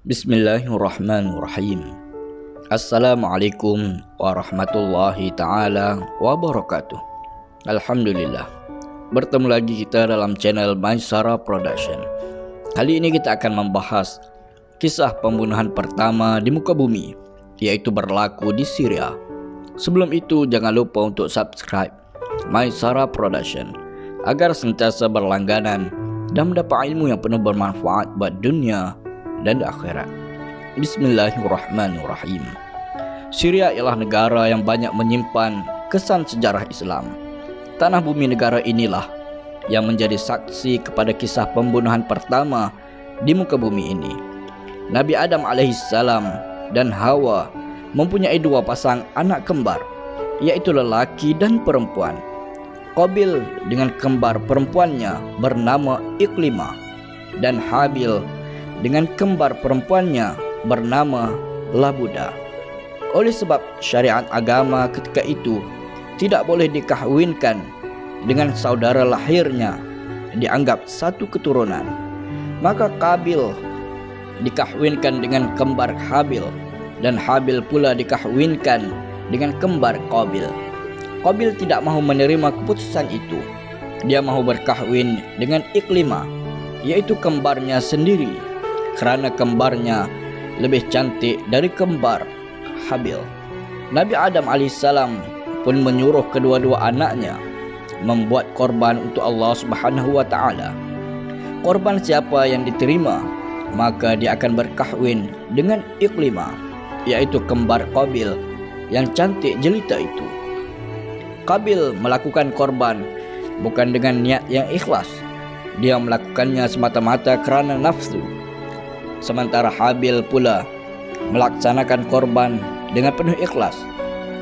Bismillahirrahmanirrahim. Assalamualaikum warahmatullahi ta'ala wabarakatuh. Alhamdulillah, bertemu lagi kita dalam channel Maisara Production. Kali ini kita akan membahas kisah pembunuhan pertama di muka bumi, yaitu berlaku di Syria. Sebelum itu, jangan lupa untuk subscribe Maisara Production agar senantiasa berlangganan dan mendapat ilmu yang penuh bermanfaat buat dunia dan akhirat. Bismillahirrahmanirrahim. Syria ialah negara yang banyak menyimpan kesan sejarah Islam. Tanah bumi negara inilah yang menjadi saksi kepada kisah pembunuhan pertama di muka bumi ini. Nabi Adam alaihissalam dan Hawa mempunyai dua pasang anak kembar, yaitu lelaki dan perempuan. Qabil dengan kembar perempuannya bernama Iklimah, dan Habil dengan kembar perempuannya bernama Labuda. Oleh sebab syariat agama ketika itu tidak boleh dikahwinkan dengan saudara lahirnya, dianggap satu keturunan, maka Qabil dikahwinkan dengan kembar Habil, dan Habil pula dikahwinkan dengan kembar Qabil. Qabil tidak mahu menerima keputusan itu. Dia mahu berkahwin dengan Iklimah, yaitu kembarnya sendiri, kerana kembarnya lebih cantik dari kembar Habil. Nabi Adam alaihissalam pun menyuruh kedua-dua anaknya membuat korban untuk Allah Subhanahu wa taala. Korban siapa yang diterima, maka dia akan berkahwin dengan Iklimah, yaitu kembar Qabil yang cantik jelita itu. Qabil melakukan korban bukan dengan niat yang ikhlas. Dia melakukannya semata-mata kerana nafsu. Sementara Habil pula melaksanakan korban dengan penuh ikhlas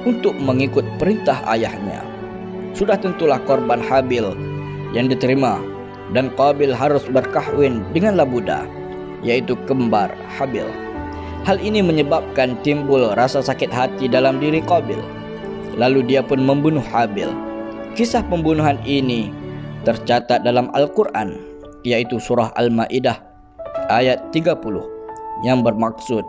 untuk mengikut perintah ayahnya. Sudah tentulah korban Habil yang diterima, dan Qabil harus berkahwin dengan Labuda, yaitu kembar Habil. Hal ini menyebabkan timbul rasa sakit hati dalam diri Qabil. Lalu dia pun membunuh Habil. Kisah pembunuhan ini tercatat dalam Al-Quran, yaitu surah Al-Ma'idah ayat 30, yang bermaksud,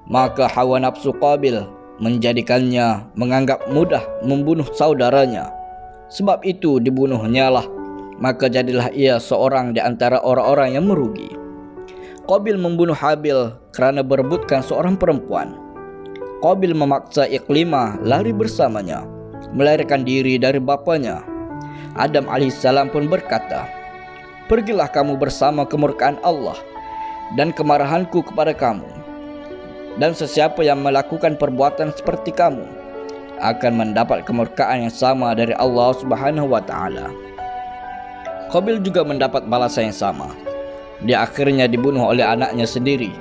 maka hawa nafsu Qabil menjadikannya menganggap mudah membunuh saudaranya. Sebab itu dibunuhnya lah, maka jadilah ia seorang di antara orang-orang yang merugi. Qabil membunuh Habil kerana berebutkan seorang perempuan. Qabil memaksa Iklimah lari bersamanya, melarikan diri dari bapanya. Adam alaihissalam pun berkata, pergilah kamu bersama kemurkaan Allah dan kemarahanku kepada kamu, dan sesiapa yang melakukan perbuatan seperti kamu akan mendapat kemurkaan yang sama dari Allah Subhanahu wa taala. Qabil juga mendapat balasan yang sama. Dia akhirnya dibunuh oleh anaknya sendiri,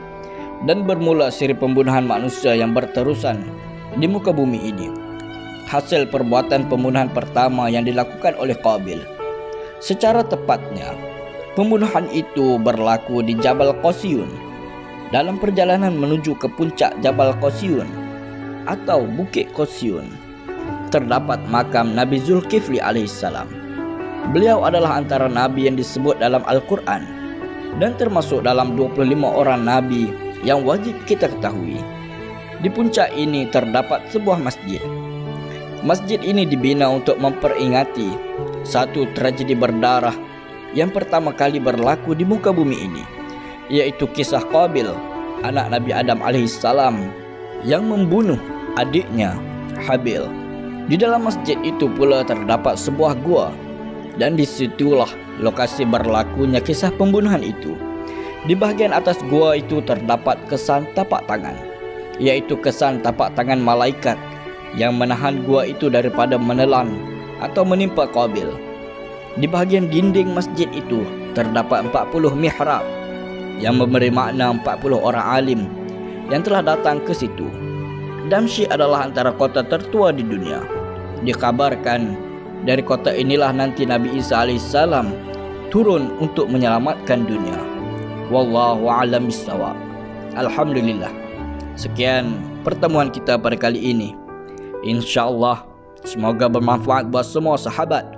dan bermula siri pembunuhan manusia yang berterusan di muka bumi ini. Hasil perbuatan pembunuhan pertama yang dilakukan oleh Qabil. Secara tepatnya, pembunuhan itu berlaku di Jabal Qasyun. Dalam perjalanan menuju ke puncak Jabal Qasyun atau Bukit Qasyun, terdapat makam Nabi Zulkifli alaihissalam. Beliau adalah antara nabi yang disebut dalam Al-Quran, dan termasuk dalam 25 orang nabi yang wajib kita ketahui. Di puncak ini terdapat sebuah masjid. Masjid ini dibina untuk memperingati satu tragedi berdarah yang pertama kali berlaku di muka bumi ini, yaitu kisah Qabil, anak Nabi Adam alaihissalam, yang membunuh adiknya Habil. Di dalam masjid itu pula terdapat sebuah gua, dan disitulah lokasi berlakunya kisah pembunuhan itu. Di bahagian atas gua itu terdapat kesan tapak tangan, yaitu kesan tapak tangan malaikat yang menahan gua itu daripada menelan atau menimpa Qabil. Di bahagian dinding masjid itu terdapat 40 mihrab yang memberi makna 40 orang alim yang telah datang ke situ. Damsyik adalah antara kota tertua di dunia. Dikabarkan dari kota inilah nanti Nabi Isa alaihissalam turun untuk menyelamatkan dunia. Wallahu a'lam bishawab. Alhamdulillah. Sekian pertemuan kita pada kali ini. InsyaAllah semoga bermanfaat buat semua sahabat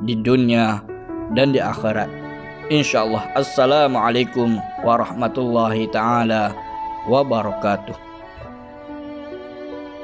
di dunia dan di akhirat. Insyaallah. Assalamualaikum warahmatullahi taala wabarakatuh.